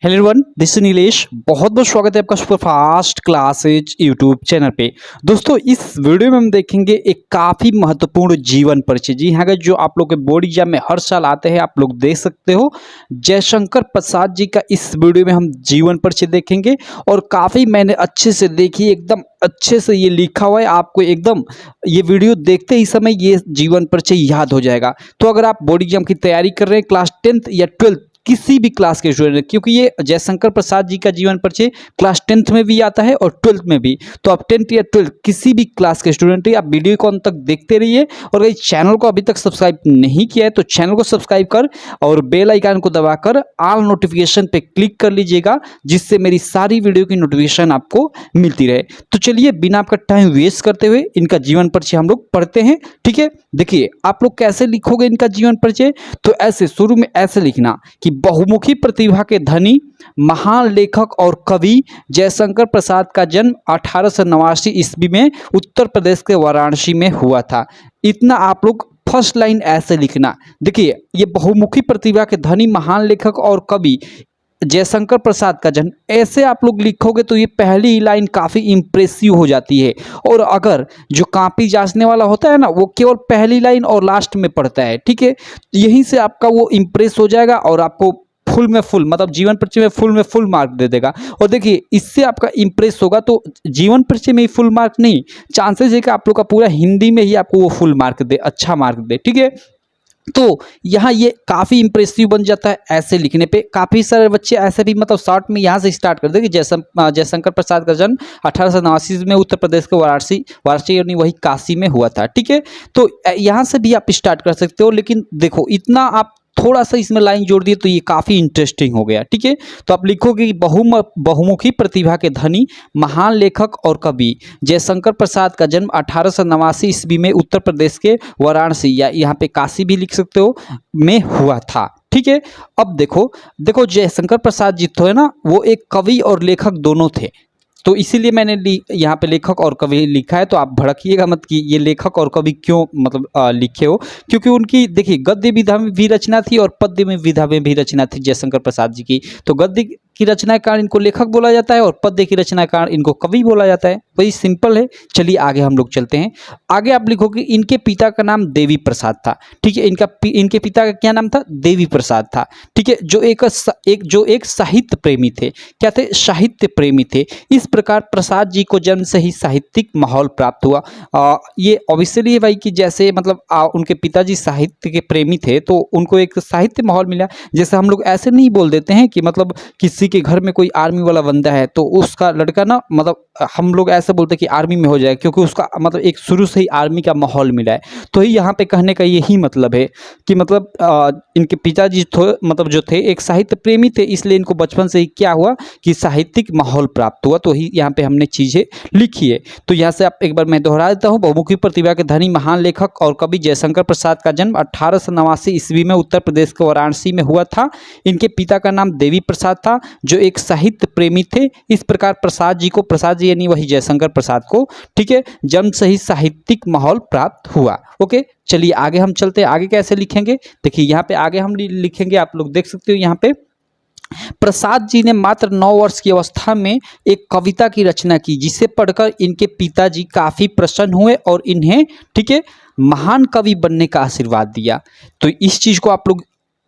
Hello everyone, this is Nilesh. बहुत बहुत स्वागत है आपका super fast classes YouTube channel पे। दोस्तों, इस वीडियो में हम देखेंगे एक काफ़ी महत्वपूर्ण जीवन परिचय। जी हाँ, जो आप लोग के बोर्ड एग्जाम में हर साल आते हैं, आप लोग देख सकते हो। जयशंकर प्रसाद जी का इस वीडियो में हम जीवन परिचय देखेंगे और काफ़ी मैंने अच्छे से देखी, एकदम अच्छे से ये लिखा हुआ है। आपको एकदम ये वीडियो देखते ही समय ये जीवन परिचय याद हो जाएगा। तो अगर आप बोर्ड एग्जाम की तैयारी कर रहे हैं, क्लास 10th या 12th किसी भी क्लास के स्टूडेंट, क्योंकि ये जयशंकर प्रसाद जी का जीवन परिचय क्लास 10th में भी आता है और 12th में भी। तो आप 10th या 12th किसी भी क्लास के स्टूडेंट हैं, आप वीडियो को अंत तक देखते रहिए। और अगर चैनल को अभी तक सब्सक्राइब नहीं किया है तो चैनल को सब्सक्राइब कर और बेल आइकन को दबाकर ऑल नोटिफिकेशन पे क्लिक कर लीजिएगा, जिससे मेरी सारी वीडियो की नोटिफिकेशन आपको मिलती रहे। तो चलिए, बिना आपका टाइम वेस्ट करते हुए इनका जीवन परिचय हम लोग पढ़ते हैं। ठीक है, देखिए आप लोग कैसे लिखोगे इनका जीवन परिचय। तो ऐसे शुरू में ऐसे लिखना कि बहुमुखी प्रतिभा के धनी महान लेखक और कवि जयशंकर प्रसाद का जन्म 1889 ईस्वी में उत्तर प्रदेश के वाराणसी में हुआ था। इतना आप लोग फर्स्ट लाइन ऐसे लिखना। देखिए, ये बहुमुखी प्रतिभा के धनी महान लेखक और कवि जयशंकर प्रसाद का जन्म, ऐसे आप लोग लिखोगे तो ये पहली ही लाइन काफ़ी इम्प्रेसिव हो जाती है। और अगर जो कॉपी जांचने वाला होता है ना, वो केवल पहली लाइन और लास्ट में पढ़ता है। ठीक है, यहीं से आपका वो इम्प्रेस हो जाएगा और आपको फुल में फुल, मतलब जीवन परिचय में फुल मार्क दे देगा। और देखिए, इससे आपका इम्प्रेस होगा तो जीवन परिचय में ही फुल मार्क नहीं, चांसेस है कि आप लोग का पूरा हिंदी में ही आपको वो फुल मार्क दे, अच्छा मार्क दे। ठीक है, तो यहाँ ये काफ़ी इंप्रेसिव बन जाता है ऐसे लिखने पे। काफ़ी सारे बच्चे ऐसे भी मतलब शॉर्ट में यहाँ से स्टार्ट कर दे कि जयशंकर प्रसाद का जन्म 1889 में उत्तर प्रदेश के वाराणसी यानी वही काशी में हुआ था। ठीक है, तो यहाँ से भी आप स्टार्ट कर सकते हो, लेकिन देखो इतना आप थोड़ा सा इसमें लाइन जोड़ दिए तो ये काफ़ी इंटरेस्टिंग हो गया। ठीक है, तो आप लिखोगे कि बहुमुखी प्रतिभा के धनी महान लेखक और कवि जयशंकर प्रसाद का जन्म 1889 ईस्वी में उत्तर प्रदेश के वाराणसी, या यहाँ पे काशी भी लिख सकते हो, में हुआ था। ठीक है, अब देखो देखो जयशंकर प्रसाद जी तो है ना, वो एक कवि और लेखक दोनों थे। तो इसीलिए मैंने यहाँ पे लेखक और कवि लिखा है। तो आप भड़किएगा मत कि ये लेखक और कवि क्यों मतलब लिखे हो, क्योंकि उनकी देखिए गद्य विधा में भी रचना थी और पद्य में विधा में भी रचना थी जयशंकर प्रसाद जी की। तो गद्य की रचना के कारण इनको लेखक बोला जाता है और पद्य की रचना के कारण इनको कवि बोला जाता है। वही सिंपल है। चलिए आगे हम लोग चलते हैं। आगे आप लिखोगे इनके पिता का नाम देवी प्रसाद था। ठीक है, इनके पिता का क्या नाम था? देवी प्रसाद था। ठीक है, जो एक साहित्य प्रेमी थे। क्या थे? साहित्य प्रेमी थे। इस प्रकार प्रसाद जी को जन्म से ही साहित्यिक माहौल प्राप्त हुआ। ये ऑब्वियसली है भाई कि जैसे मतलब उनके पिताजी साहित्य के प्रेमी थे तो उनको एक साहित्य माहौल मिला। जैसे हम लोग ऐसे नहीं बोल देते हैं कि मतलब किसी के घर में कोई आर्मी वाला बंदा है तो उसका लड़का ना, मतलब हम लोग ऐसे बोलते हैं कि आर्मी में हो जाए, क्योंकि उसका मतलब एक शुरू से ही आर्मी का माहौल मिला है। तो ही यहाँ पे कहने का यही मतलब है कि मतलब इनके पिताजी मतलब जो थे एक साहित्य प्रेमी थे, इसलिए इनको बचपन से ही क्या हुआ कि साहित्यिक माहौल प्राप्त हुआ। तो ही यहाँ पे हमने चीज़ें लिखी है। तो यहाँ से आप एक बार मैं दोहरा देता हूँ। बहुमुखी प्रतिभा के धनी महान लेखक और कवि जयशंकर प्रसाद का जन्म 1889 ईस्वी में उत्तर प्रदेश के वाराणसी में हुआ था। इनके पिता का नाम देवी प्रसाद था, जो एक साहित्य प्रेमी थे। इस प्रकार प्रसाद जी यानी वही जयशंकर प्रसाद को, ठीक है, जन्म से ही साहित्यिक माहौल प्राप्त हुआ। ओके, चलिए आगे हम चलते हैं। आगे कैसे लिखेंगे? देखिए यहाँ पे आगे हम लिखेंगे, आप लोग देख सकते हो यहाँ पे, प्रसाद जी ने मात्र 9 वर्ष की अवस्था में एक कविता की रचना की, जिसे पढ़कर इनके पिताजी काफ़ी प्रसन्न हुए और इन्हें, ठीक है, महान कवि बनने का आशीर्वाद दिया। तो इस चीज़ को आप लोग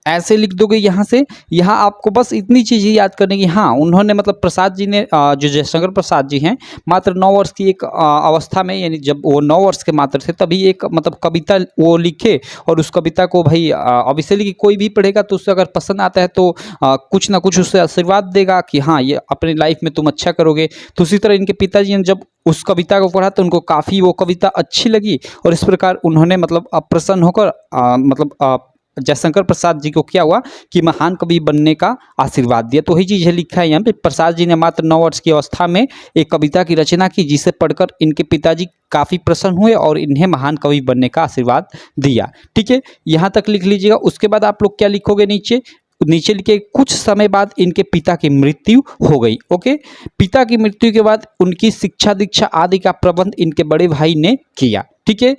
ऐसे लिख दोगे। यहाँ से यहाँ आपको बस इतनी चीज़ें याद करने की। हाँ, उन्होंने मतलब प्रसाद जी ने जो जयशंकर प्रसाद जी हैं, मात्र 9 वर्ष की एक अवस्था में, यानी जब वो 9 वर्ष के मात्र थे तभी एक मतलब कविता वो लिखे। और उस कविता को भाई ऑब्वियसली कि कोई भी पढ़ेगा तो उससे अगर पसंद आता है तो कुछ ना कुछ उससे आशीर्वाद देगा कि हाँ, ये अपनी लाइफ में तुम अच्छा करोगे। तो उसी तरह इनके पिताजी ने जब उस कविता को पढ़ा तो उनको काफ़ी वो कविता अच्छी लगी और इस प्रकार उन्होंने मतलब प्रसन्न होकर मतलब जयशंकर प्रसाद जी को क्या हुआ कि महान कवि बनने का आशीर्वाद दिया। तो वही चीज़ लिखा है यहाँ पे, प्रसाद जी ने मात्र 9 वर्ष की अवस्था में एक कविता की रचना की, जिसे पढ़कर इनके पिताजी काफ़ी प्रसन्न हुए और इन्हें महान कवि बनने का आशीर्वाद दिया। ठीक है, यहाँ तक लिख लीजिएगा। उसके बाद आप लोग क्या लिखोगे? नीचे लिखे कुछ समय बाद इनके पिता की मृत्यु हो गई। ओके, पिता की मृत्यु के बाद उनकी शिक्षा दीक्षा आदि का प्रबंध इनके बड़े भाई ने किया। ठीक है,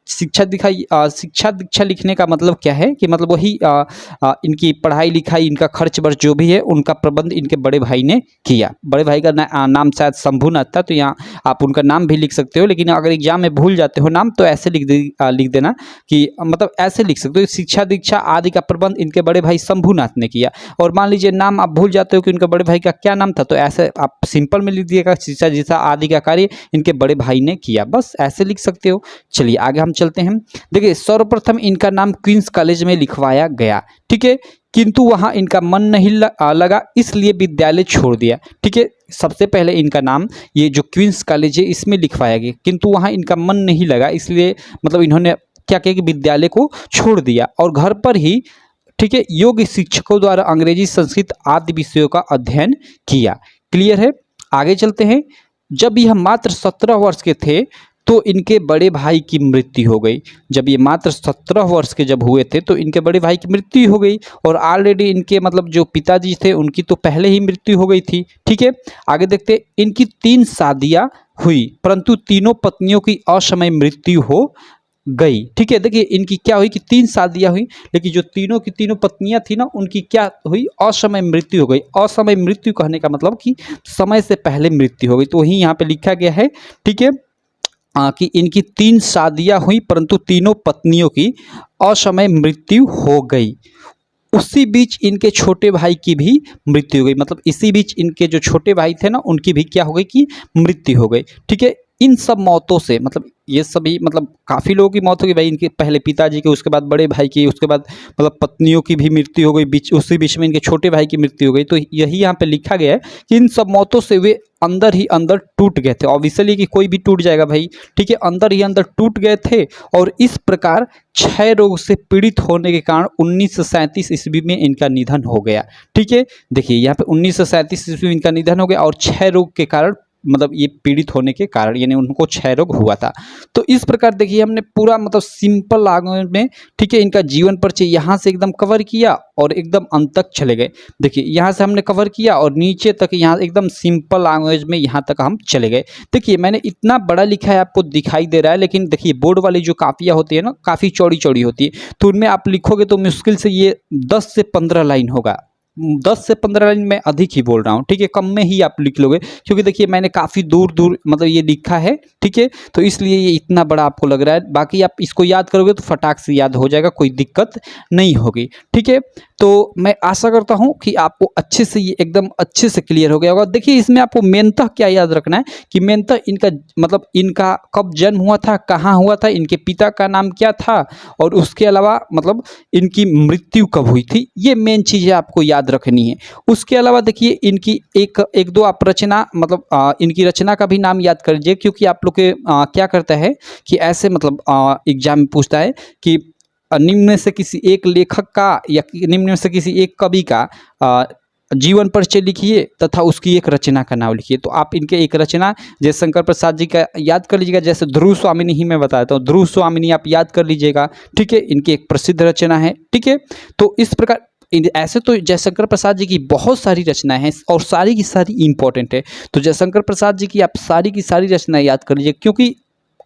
शिक्षा दीक्षा लिखने का मतलब क्या है कि मतलब वही इनकी पढ़ाई लिखाई, इनका खर्च वर्च जो भी है उनका प्रबंध इनके बड़े भाई ने किया। बड़े भाई का नाम शायद शंभुनाथ था, तो यहाँ आप उनका नाम भी लिख सकते हो, लेकिन अगर एग्जाम में भूल जाते हो नाम तो ऐसे लिख देना कि मतलब ऐसे लिख सकते हो, शिक्षा दीक्षा आदि का प्रबंध इनके बड़े भाई शंभुनाथ ने किया। और मान लीजिए नाम आप भूल जाते हो कि उनके बड़े भाई का क्या नाम था, तो ऐसे आप सिंपल में लिख दिएगा शिक्षा दीक्षा आदि का कार्य इनके बड़े भाई ने किया, बस ऐसे लिख सकते हो। चलिए आगे हम चलते हैं। देखिए सर्वप्रथम इनका नाम क्वींस कॉलेज में लिखवाया गया, ठीक है, किंतु वहां इनका मन नहीं लगा, इसलिए विद्यालय छोड़ दिया। ठीक है, सबसे पहले इनका नाम ये जो क्वींस कॉलेज है इसमें लिखवाया गया, किंतु वहां इनका मन नहीं लगा, इसलिए मतलब इन्होंने क्या किया कि विद्यालय को छोड़ दिया और घर पर ही, ठीक है, योग्य शिक्षकों द्वारा अंग्रेजी संस्कृत आदि विषयों का अध्ययन किया। क्लियर है, आगे चलते हैं। जब यह मात्र 17 वर्ष के थे तो इनके बड़े भाई की मृत्यु हो गई। जब ये मात्र 17 वर्ष के जब हुए थे तो इनके बड़े भाई की मृत्यु हो गई, और ऑलरेडी इनके मतलब जो पिताजी थे उनकी तो पहले ही मृत्यु हो गई थी। ठीक है, आगे देखते। इनकी 3 शादियां हुई, परंतु तीनों पत्नियों की असमय मृत्यु हो गई। ठीक है, देखिए इनकी क्या हुई कि 3 शादियां हुई, लेकिन जो तीनों की तीनों पत्नियां थी ना उनकी क्या हुई, असमय मृत्यु हो गई। असमय मृत्यु कहने का मतलब कि समय से पहले मृत्यु हो गई, तो वही यहाँ पे लिखा गया है। ठीक है, कि इनकी 3 शादियां हुई परंतु तीनों पत्नियों की असमय मृत्यु हो गई। उसी बीच इनके छोटे भाई की भी मृत्यु हो गई, मतलब इसी बीच इनके जो छोटे भाई थे ना उनकी भी क्या हो गई कि मृत्यु हो गई। ठीक है, इन सब मौतों से मतलब ये सभी मतलब काफ़ी लोगों की मौत हो गई भाई, इनके पहले पिताजी की, उसके बाद बड़े भाई की, उसके बाद मतलब पत्नियों की भी मृत्यु हो गई, उसी बीच में इनके छोटे भाई की मृत्यु हो गई। तो यही यहाँ पे लिखा गया है कि इन सब मौतों से वे अंदर ही अंदर टूट गए थे। ऑब्वियसली कि कोई भी टूट जाएगा भाई, ठीक है, अंदर ही अंदर टूट गए थे, और इस प्रकार क्षय रोग से पीड़ित होने के कारण 1937 ईस्वी में इनका निधन हो गया। ठीक है, देखिए यहाँ पे 1937 ईस्वी में इनका निधन हो गया, और क्षय रोग के कारण मतलब ये पीड़ित होने के कारण यानी उनको क्षय रोग हुआ था। तो इस प्रकार देखिए हमने पूरा मतलब सिंपल लैंग्वेज में, ठीक है, इनका जीवन परिचय यहाँ से एकदम कवर किया और एकदम अंत तक चले गए। देखिए यहाँ से हमने कवर किया और नीचे तक यहाँ एकदम सिंपल लैंग्वेज में यहाँ तक हम चले गए। देखिए मैंने इतना बड़ा लिखा है, आपको दिखाई दे रहा है, लेकिन देखिए बोर्ड वाली जो कापियाँ होती है ना काफ़ी चौड़ी चौड़ी होती है, तो उनमें आप लिखोगे तो मुश्किल से ये 10 से 15 लाइन होगा। 10 से 15 लाइन में अधिक ही बोल रहा हूँ, ठीक है, कम में ही आप लिख लोगे, क्योंकि देखिए मैंने काफ़ी दूर दूर मतलब ये लिखा है, ठीक है, तो इसलिए ये इतना बड़ा आपको लग रहा है। बाकी आप इसको याद करोगे तो फटाक से याद हो जाएगा, कोई दिक्कत नहीं होगी। ठीक है, तो मैं आशा करता हूँ कि आपको अच्छे से ये एकदम अच्छे से क्लियर हो गया होगा। देखिए इसमें आपको मेनतः क्या याद रखना है कि मेनतः इनका मतलब इनका कब जन्म हुआ था, कहाँ हुआ था, इनके पिता का नाम क्या था, और उसके अलावा मतलब इनकी मृत्यु कब हुई थी, ये मेन चीज़ें आपको याद रखनी है। उसके अलावा देखिए इनकी एक दो आप रचना मतलब इनकी रचना का भी नाम याद कर लीजिए, क्योंकि आप लोग के क्या करता है कि ऐसे मतलब एग्जाम में पूछता है कि निम्न में से किसी एक लेखक का या निम्न में से किसी एक कवि का जीवन परिचय लिखिए तथा उसकी एक रचना का नाम लिखिए। तो आप इनके एक रचना जयशंकर प्रसाद जी का याद कर लीजिएगा, जैसे ध्रुव स्वामिनी ही मैं बताता हूँ, ध्रुव स्वामिनी आप याद कर लीजिएगा। ठीक है, इनकी एक प्रसिद्ध रचना है। ठीक है, तो इस प्रकार ऐसे तो जयशंकर प्रसाद जी की बहुत सारी रचनाएं हैं और सारी की सारी इंपॉर्टेंट है, तो जयशंकर प्रसाद जी की आप सारी की सारी रचनाएं याद कर लीजिए, क्योंकि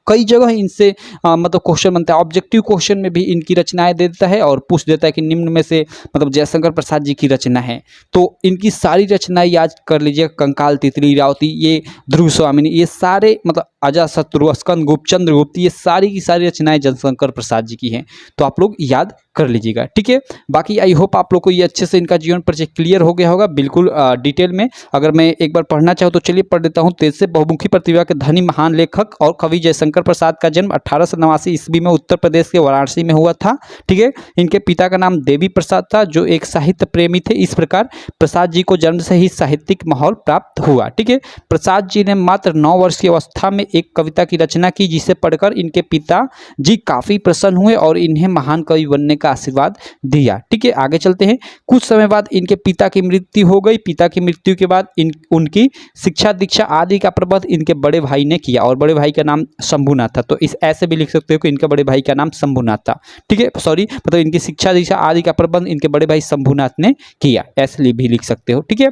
कई जगह इनसे मतलब क्वेश्चन बनता है। ऑब्जेक्टिव क्वेश्चन में भी इनकी रचनाएं दे देता है और पूछ देता है कि निम्न में से मतलब जयशंकर प्रसाद जी की रचना है, तो इनकी सारी रचनाएं याद कर लीजिए। कंकाल, तितली, रावती, ये ध्रुव स्वामिनी, ये सारे मतलब अजातशत्रु, स्कंद गुप्त, चंद्रगुप्त, ये सारी की सारी रचनाएं जयशंकर प्रसाद जी की हैं, तो आप लोग याद कर लीजिएगा। ठीक है, बाकी आई होप आप लोग को ये अच्छे से इनका जीवन परिचय क्लियर हो गया होगा बिल्कुल डिटेल में। अगर मैं एक बार पढ़ना चाहूँ तो चलिए पढ़ देता हूँ। तेज से बहुमुखी प्रतिभा के धनी महान लेखक और कवि जयशंकर प्रसाद का जन्म 1889 ईस्वी में उत्तर प्रदेश के वाराणसी में हुआ था। ठीक है, इनके पिता का नाम देवी प्रसाद था जो एक साहित्य प्रेमी थे। इस प्रकार प्रसाद जी को जन्म से ही साहित्यिक माहौल प्राप्त हुआ। ठीक है, प्रसाद जी ने मात्र 9 वर्ष की अवस्था में एक कविता की रचना की, जिसे पढ़कर इनके पिता जी काफी प्रसन्न हुए और इन्हें महान कवि बनने का आशीर्वाद दिया। ठीक है, आगे चलते हैं। कुछ समय बाद इनके पिता की मृत्यु हो गई। पिता की मृत्यु के बाद उनकी शिक्षा दीक्षा आदि का प्रबंध इनके बड़े भाई ने किया, और बड़े भाई का नाम शंभुनाथ था, तो इस ऐसे भी लिख सकते हो कि इनके बड़े भाई का नाम शंभुनाथ था। ठीक है, सॉरी मतलब इनकी शिक्षा दीक्षा आदि का प्रबंध इनके बड़े भाई शंभुनाथ ने किया, ऐसे भी लिख सकते हो। ठीक है,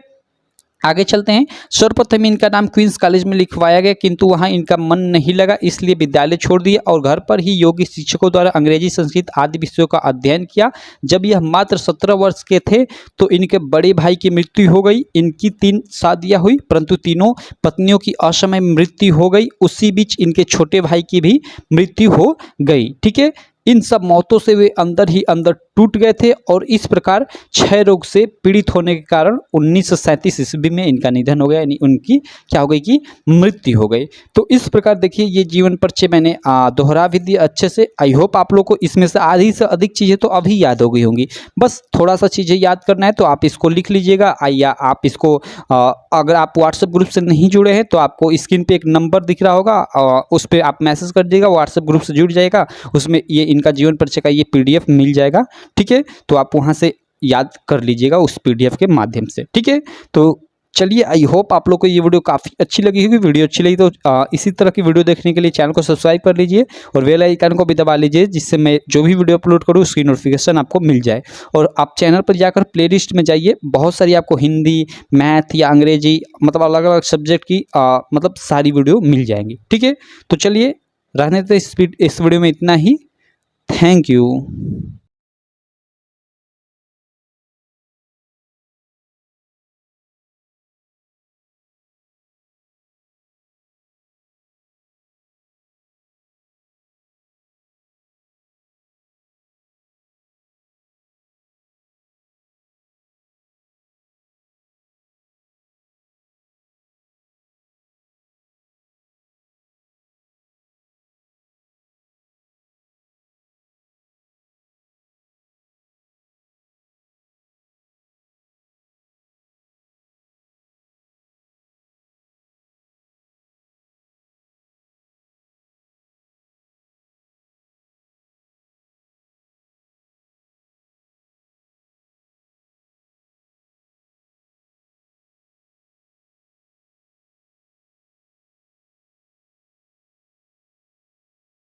आगे चलते हैं। सर्वप्रथम इनका नाम क्वींस कॉलेज में लिखवाया गया, किंतु वहां इनका मन नहीं लगा, इसलिए विद्यालय छोड़ दिया और घर पर ही योग्य शिक्षकों द्वारा अंग्रेजी, संस्कृत आदि विषयों का अध्ययन किया। जब यह मात्र 17 वर्ष के थे तो इनके बड़े भाई की मृत्यु हो गई। इनकी 3 शादियां हुई, परंतु तीनों पत्नियों की असमय मृत्यु हो गई। उसी बीच इनके छोटे भाई की भी मृत्यु हो गई। ठीक है, इन सब मौतों से वे अंदर ही अंदर टूट गए थे और इस प्रकार क्षय रोग से पीड़ित होने के कारण 1937 ईस्वी में इनका निधन हो गया, यानी उनकी क्या हो गई कि मृत्यु हो गई। तो इस प्रकार देखिए ये जीवन परिचय मैंने दोहरा भी दिया अच्छे से। आई होप आप लोग को इसमें से आधी से अधिक चीज़ें तो अभी याद हो गई होंगी। बस थोड़ा सा चीज़ें याद करना है तो आप इसको लिख लीजिएगा, या आप इसको अगर आप व्हाट्सएप ग्रुप से नहीं जुड़े हैं तो आपको स्क्रीन पे एक नंबर दिख रहा होगा, उस पर आप मैसेज कर दीजिएगा, व्हाट्सएप ग्रुप से जुड़ जाएगा, उसमें ये इनका जीवन परिचय का ये PDF मिल जाएगा। ठीक है, तो आप वहाँ से याद कर लीजिएगा उस PDF के माध्यम से। ठीक है, तो चलिए आई होप आप लोग को ये वीडियो काफ़ी अच्छी लगी होगी। वीडियो अच्छी लगी तो इसी तरह की वीडियो देखने के लिए चैनल को सब्सक्राइब कर लीजिए और बेल आइकन को भी दबा लीजिए, जिससे मैं जो भी वीडियो अपलोड करूँ उसकी नोटिफिकेशन आपको मिल जाए। और आप चैनल पर जाकर प्लेलिस्ट में जाइए, बहुत सारी आपको हिंदी, मैथ या अंग्रेजी मतलब अलग अलग सब्जेक्ट की मतलब सारी वीडियो मिल जाएंगी। ठीक है, तो चलिए रहने तो इस वीडियो में इतना ही। Thank you.